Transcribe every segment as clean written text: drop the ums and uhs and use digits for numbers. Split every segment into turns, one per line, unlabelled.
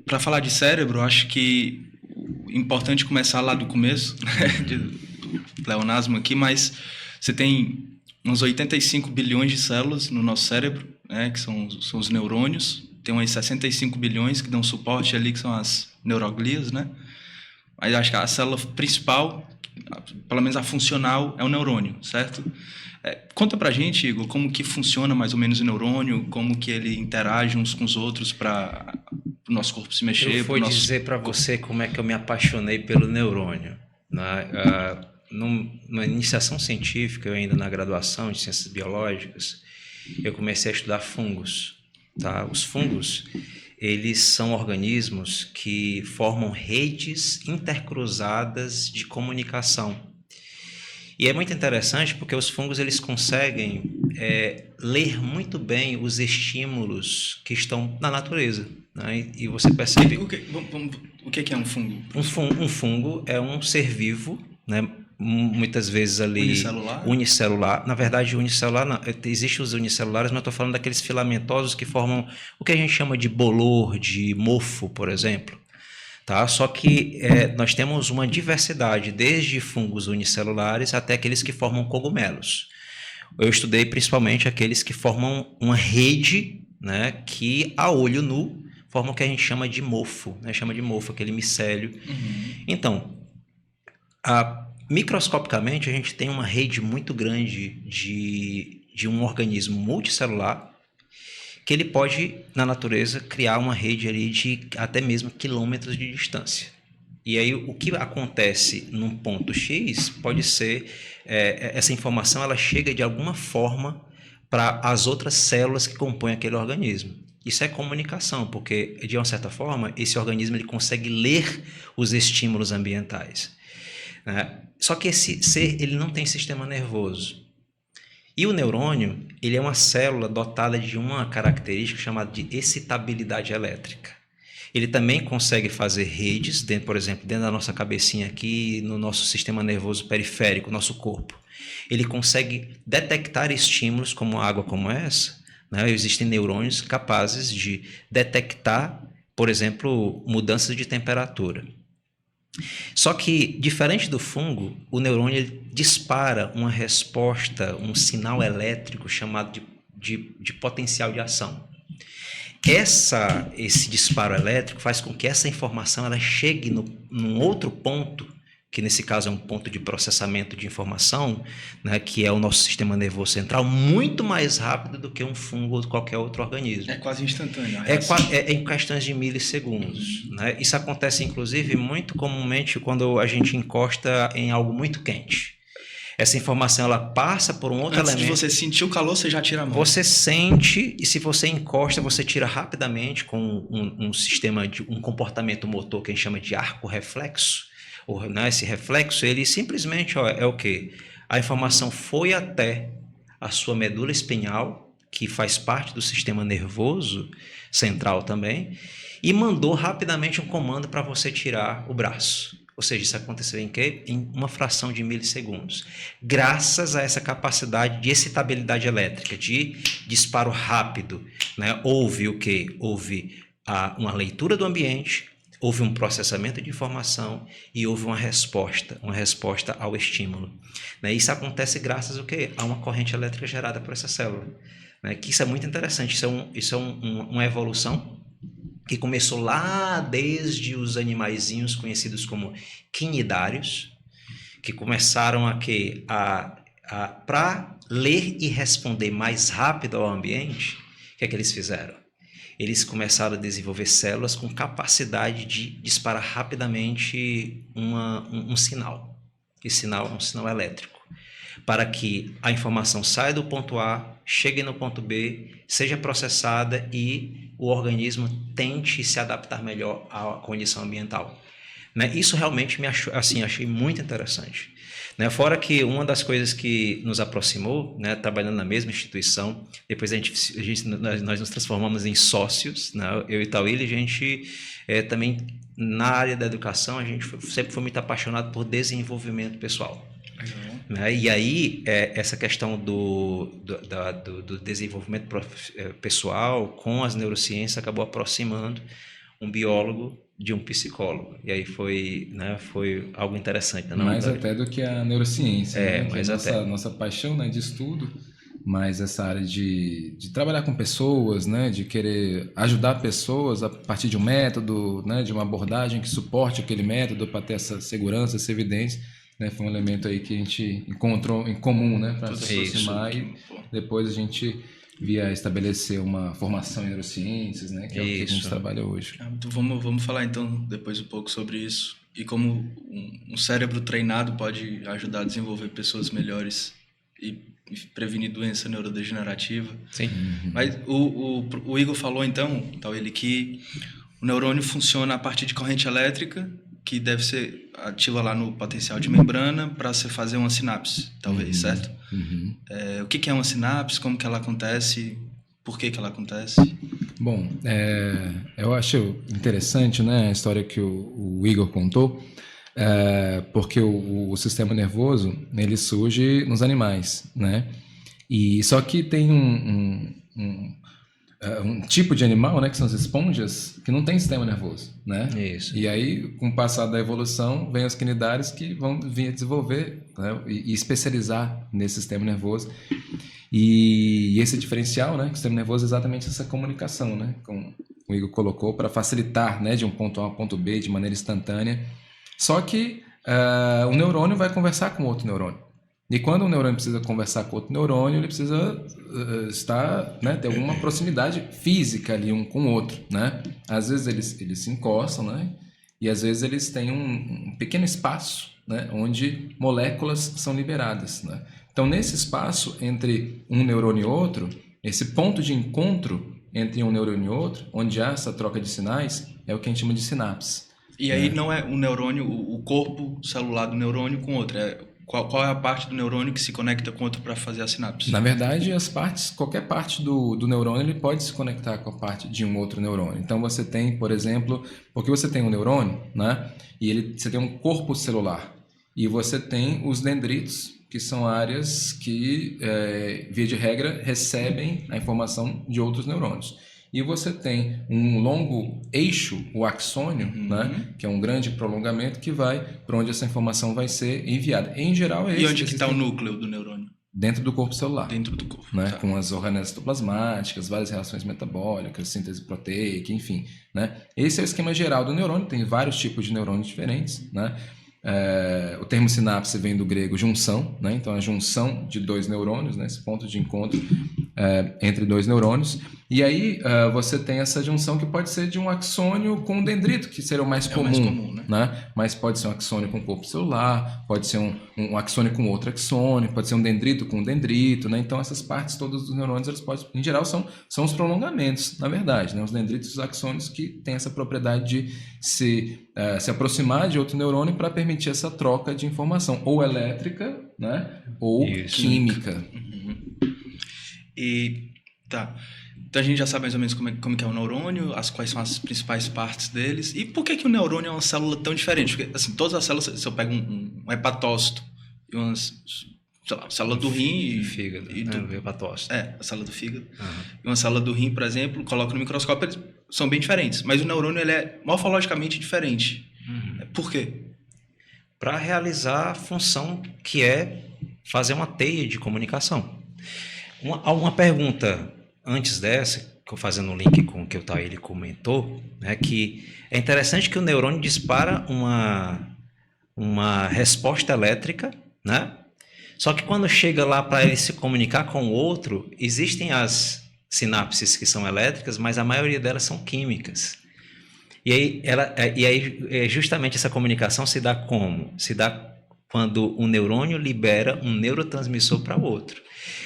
Para falar de cérebro, eu acho que é importante começar lá do começo, né, de pleonasmo aqui, mas você tem uns 85 bilhões de células no nosso cérebro, né, que são os neurônios. Tem umas 65 bilhões que dão suporte ali, que são as neuroglias, né? Mas acho que a célula principal, pelo menos a funcional, é o neurônio, certo? Conta pra gente, Igor, como que funciona mais ou menos o neurônio, como que ele interage uns com os outros para o nosso corpo se mexer.
Eu vou dizer para você como é que eu me apaixonei pelo neurônio. Na iniciação científica, eu ainda na graduação de ciências biológicas, eu comecei a estudar fungos. Tá? Os fungos, eles são organismos que formam redes intercruzadas de comunicação. E é muito interessante porque os fungos eles conseguem ler muito bem os estímulos que estão na natureza. Né? E você percebe...
O que é um fungo?
Um fungo é um ser vivo, né? Muitas vezes ali... Unicelular. Na verdade, unicelular não. Existem os unicelulares, mas eu estou falando daqueles filamentosos que formam o que a gente chama de bolor, de mofo, por exemplo. Tá? Só que nós temos uma diversidade, desde fungos unicelulares até aqueles que formam cogumelos. Eu estudei principalmente aqueles que formam uma rede, né, que a olho nu formam o que a gente chama de mofo, né? Chama de mofo, aquele micélio. Uhum. Então, microscopicamente, a gente tem uma rede muito grande de um organismo multicelular que ele pode, na natureza, criar uma rede ali de até mesmo quilômetros de distância. E aí, o que acontece num ponto X pode ser... essa informação ela chega de alguma forma para as outras células que compõem aquele organismo. Isso é comunicação, porque, de uma certa forma, esse organismo ele consegue ler os estímulos ambientais. Só que esse ser ele não tem sistema nervoso. E o neurônio ele é uma célula dotada de uma característica chamada de excitabilidade elétrica. Ele também consegue fazer redes, por exemplo, dentro da nossa cabecinha aqui, no nosso sistema nervoso periférico, nosso corpo. Ele consegue detectar estímulos como água como essa. Né? Existem neurônios capazes de detectar, por exemplo, mudanças de temperatura. Só que, diferente do fungo, o neurônio ele dispara uma resposta, um sinal elétrico chamado de potencial de ação. Esse disparo elétrico faz com que essa informação ela chegue num outro ponto, que nesse caso é um ponto de processamento de informação, né, que é o nosso sistema nervoso central, muito mais rápido do que um fungo ou qualquer outro organismo.
É quase instantâneo.
É em questões de milissegundos. Uhum. Né? Isso acontece, inclusive, muito comumente quando a gente encosta em algo muito quente. Essa informação ela passa por um outro elemento.
Se você sentir o calor, você já tira a mão.
Você sente e se você encosta, você tira rapidamente com um sistema de um comportamento motor que a gente chama de arco reflexo. Né? Esse reflexo, ele simplesmente é o quê? A informação foi até a sua medula espinhal, que faz parte do sistema nervoso central também, e mandou rapidamente um comando para você tirar o braço. Ou seja, isso aconteceu em quê? Em uma fração de milissegundos. Graças a essa capacidade de excitabilidade elétrica, de disparo rápido, né? Houve o quê? Houve uma leitura do ambiente, houve um processamento de informação e houve uma resposta ao estímulo. Né? Isso acontece graças ao quê? A uma corrente elétrica gerada por essa célula. Né? Que isso é muito interessante, isso é uma evolução que começou lá desde os animaizinhos conhecidos como quinidários, que começaram para ler e responder mais rápido ao ambiente. O que é que eles fizeram? Eles começaram a desenvolver células com capacidade de disparar rapidamente um sinal. Esse sinal é um sinal elétrico, para que a informação saia do ponto A, chegue no ponto B, seja processada e o organismo tente se adaptar melhor à condição ambiental. Né? Isso realmente achei muito interessante. Né? Fora que uma das coisas que nos aproximou, né, trabalhando na mesma instituição, depois nós nos transformamos em sócios, né? Eu e Tawili, a gente também na área da educação, a gente sempre foi muito apaixonado por desenvolvimento pessoal. Né? E aí, essa questão do desenvolvimento pessoal com as neurociências acabou aproximando, um biólogo de um psicólogo. E aí foi algo interessante. Né?
Mais até do que a neurociência, né?
mais
que é
até.
Nossa paixão, né, de estudo, mas essa área de trabalhar com pessoas, né, de querer ajudar pessoas a partir de um método, né, de uma abordagem que suporte aquele método para ter essa segurança, essa evidência, né, foi um elemento aí que a gente encontrou em comum, né, para se aproximar e depois a gente via estabelecer uma formação em neurociências, né, que é o que a gente trabalha hoje.
Então vamos falar então depois um pouco sobre isso e como um cérebro treinado pode ajudar a desenvolver pessoas melhores e prevenir doença neurodegenerativa.
Sim.
Mas o Igor falou então, ele que o neurônio funciona a partir de corrente elétrica que deve ser ativa lá no potencial de membrana para você fazer uma sinapse, talvez, certo? O que é uma sinapse? Como que ela acontece? Por que ela acontece?
Bom, eu acho interessante, né, a história que o Igor contou, porque o sistema nervoso ele surge nos animais, né? E só que tem um tipo de animal, né, que são as esponjas, que não tem sistema nervoso, né?
Isso.
E aí, com o passar da evolução, vem os quinidários que vão vir a desenvolver, né, e especializar nesse sistema nervoso. E esse diferencial, né, que o sistema nervoso é exatamente essa comunicação, né, como o Igor colocou, para facilitar, né, de um ponto A a um ponto B de maneira instantânea. Só que o neurônio vai conversar com outro neurônio. E quando um neurônio precisa conversar com outro neurônio, ele precisa ter alguma proximidade física ali um com o outro, né? Às vezes eles se encostam, né? E às vezes eles têm um pequeno espaço, né, onde moléculas são liberadas, né? Então, nesse espaço entre um neurônio e outro, esse ponto de encontro entre um neurônio e outro, onde há essa troca de sinais, é o que a gente chama de sinapse.
E aí não é o neurônio, o corpo celular do neurônio com outro, qual é a parte do neurônio que se conecta com outro para fazer a sinapse?
Na verdade, qualquer parte do neurônio ele pode se conectar com a parte de um outro neurônio. Então você tem, por exemplo, porque você tem um neurônio, né? E você tem um corpo celular e você tem os dendritos, que são áreas que, via de regra, recebem a informação de outros neurônios. E você tem um longo eixo, o axônio, né, que é um grande prolongamento que vai para onde essa informação vai ser enviada. Em geral é
E onde que está o núcleo do neurônio?
Dentro do corpo celular.
Dentro do corpo.
Né,
tá.
com as organelas citoplasmáticas, várias reações metabólicas, síntese proteica, enfim. Né? Esse é o esquema geral do neurônio, tem vários tipos de neurônios diferentes, né? O termo sinapse vem do grego junção, né? Então a junção de dois neurônios, né? Esse ponto de encontro entre dois neurônios. E aí você tem essa junção que pode ser de um axônio com um dendrito, que seria o mais comum.
Mais comum, né?
Mas pode ser um axônio com corpo celular, pode ser um axônio com outro axônio, pode ser um dendrito com um dendrito, né? Então essas partes todas dos neurônios, eles podem, em geral, são os prolongamentos, na verdade, né? Os dendritos e os axônios que têm essa propriedade de se aproximar de outro neurônio para permitir essa troca de informação, ou elétrica, né? Ou química.
E tá. Então a gente já sabe mais ou menos como que é o neurônio, quais são as principais partes deles. E por que o neurônio é uma célula tão diferente? Porque assim, todas as células, se eu pego um hepatócito e uma célula do rim
e fígado, o hepatócito.
A célula do fígado. E uma célula do rim, por exemplo, coloca no microscópio, eles são bem diferentes. Mas o neurônio ele é morfologicamente diferente. Por quê?
Para realizar a função que é fazer uma teia de comunicação. Uma pergunta antes dessa, que eu fazendo um link com o que o Thaíli comentou, é que é interessante que o neurônio dispara uma resposta elétrica, né? Só que quando chega lá para ele se comunicar com o outro, existem as sinapses que são elétricas, mas a maioria delas são químicas. E aí justamente essa comunicação se dá como? Se dá quando um neurônio libera um neurotransmissor para o outro.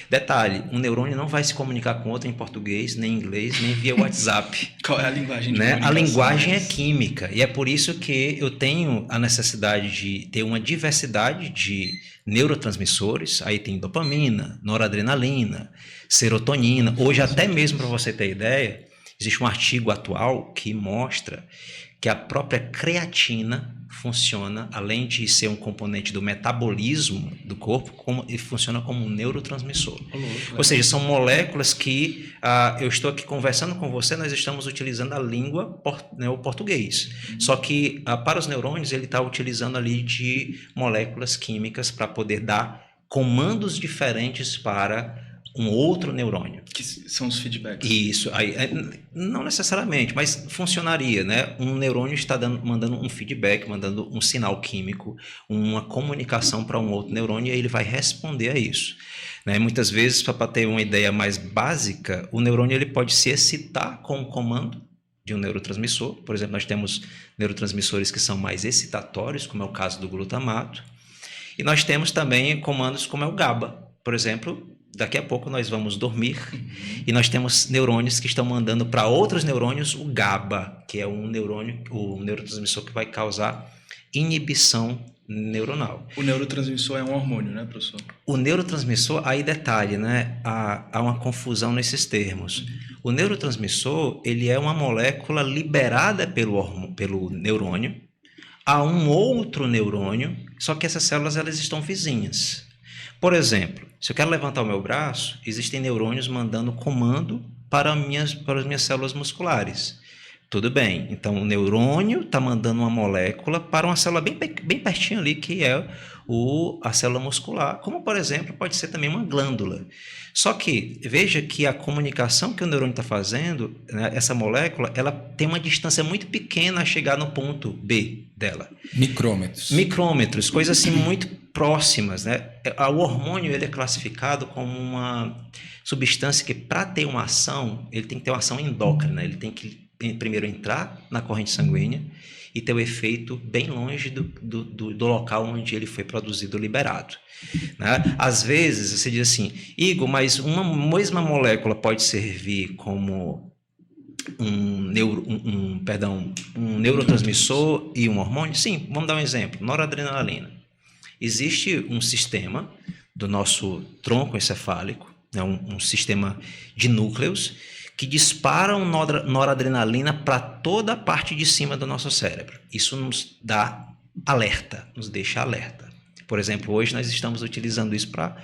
Detalhe, um neurônio não vai se comunicar com outro em português, nem em inglês, nem via WhatsApp.
Qual é a linguagem de
comunicação? A linguagem é química, e é por isso que eu tenho a necessidade de ter uma diversidade de neurotransmissores. Aí tem dopamina, noradrenalina, serotonina. Hoje, até mesmo para você ter ideia, Existe um artigo atual que mostra que a própria creatina funciona, além de ser um componente do metabolismo do corpo, ele funciona como um neurotransmissor. Ou seja, são moléculas que eu estou aqui conversando com você, nós estamos utilizando a língua, o português. Só que para os neurônios ele está utilizando ali de moléculas químicas para poder dar comandos diferentes para um outro neurônio.
Que são os feedbacks.
Isso, não necessariamente, mas funcionaria, né? Um neurônio está mandando um feedback, mandando um sinal químico, uma comunicação para um outro neurônio, e aí ele vai responder a isso. Né? Muitas vezes, para ter uma ideia mais básica, o neurônio ele pode se excitar com o comando de um neurotransmissor. Por exemplo, nós temos neurotransmissores que são mais excitatórios, como é o caso do glutamato, e nós temos também comandos como é o GABA. Por exemplo, daqui a pouco nós vamos dormir e nós temos neurônios que estão mandando para outros neurônios o GABA, que é um neurônio, o neurotransmissor que vai causar inibição neuronal.
O neurotransmissor é um hormônio, né, professor?
O neurotransmissor, aí detalhe, né? Há uma confusão nesses termos. O neurotransmissor, ele é uma molécula liberada pelo neurônio a um outro neurônio, só que essas células elas estão vizinhas. Por exemplo, se eu quero levantar o meu braço, existem neurônios mandando comando para as minhas células musculares. Tudo bem, então o neurônio está mandando uma molécula para uma célula bem pertinho ali, que é a célula muscular, como por exemplo pode ser também uma glândula. Só que veja que a comunicação que o neurônio está fazendo, né, essa molécula, ela tem uma distância muito pequena a chegar no ponto B dela. Micrômetros, coisas assim muito próximas, né? O hormônio ele é classificado como uma substância que, para ter uma ação, ele tem que ter uma ação endócrina, ele tem que primeiro entrar na corrente sanguínea e ter o efeito bem longe do local onde ele foi produzido, liberado. Né? Às vezes você diz assim, Igor, mas uma mesma molécula pode servir como um neurotransmissor e um hormônio? Sim, vamos dar um exemplo, noradrenalina. Existe um sistema do nosso tronco encefálico, né, um sistema de núcleos, que disparam noradrenalina para toda a parte de cima do nosso cérebro. Isso nos dá alerta, nos deixa alerta. Por exemplo, hoje nós estamos utilizando isso para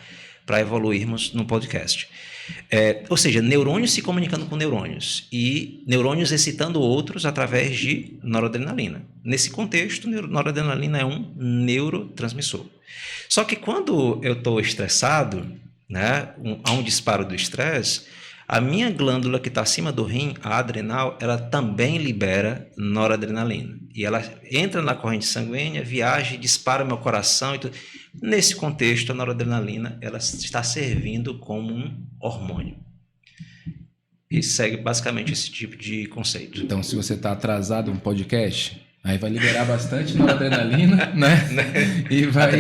evoluirmos no podcast. Ou seja, neurônios se comunicando com neurônios e neurônios excitando outros através de noradrenalina. Nesse contexto, noradrenalina é um neurotransmissor. Só que quando eu estou estressado, né, há um disparo do estresse, a minha glândula que está acima do rim, a adrenal, ela também libera noradrenalina. E ela entra na corrente sanguínea, viaja e dispara o meu coração. E tudo. Nesse contexto, a noradrenalina ela está servindo como um hormônio. E segue basicamente esse tipo de conceito.
Então, se você está atrasado um podcast, aí vai liberar bastante noradrenalina, né? E vai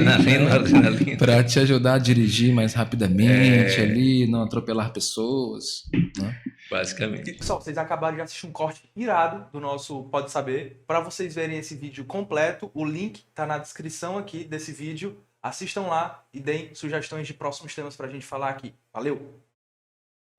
para te ajudar a dirigir mais rapidamente ali, não atropelar pessoas, né?
Basicamente.
Pessoal, vocês acabaram de assistir um corte irado do nosso Pode Saber. Para vocês verem esse vídeo completo, o link está na descrição aqui desse vídeo. Assistam lá e deem sugestões de próximos temas para a gente falar aqui. Valeu!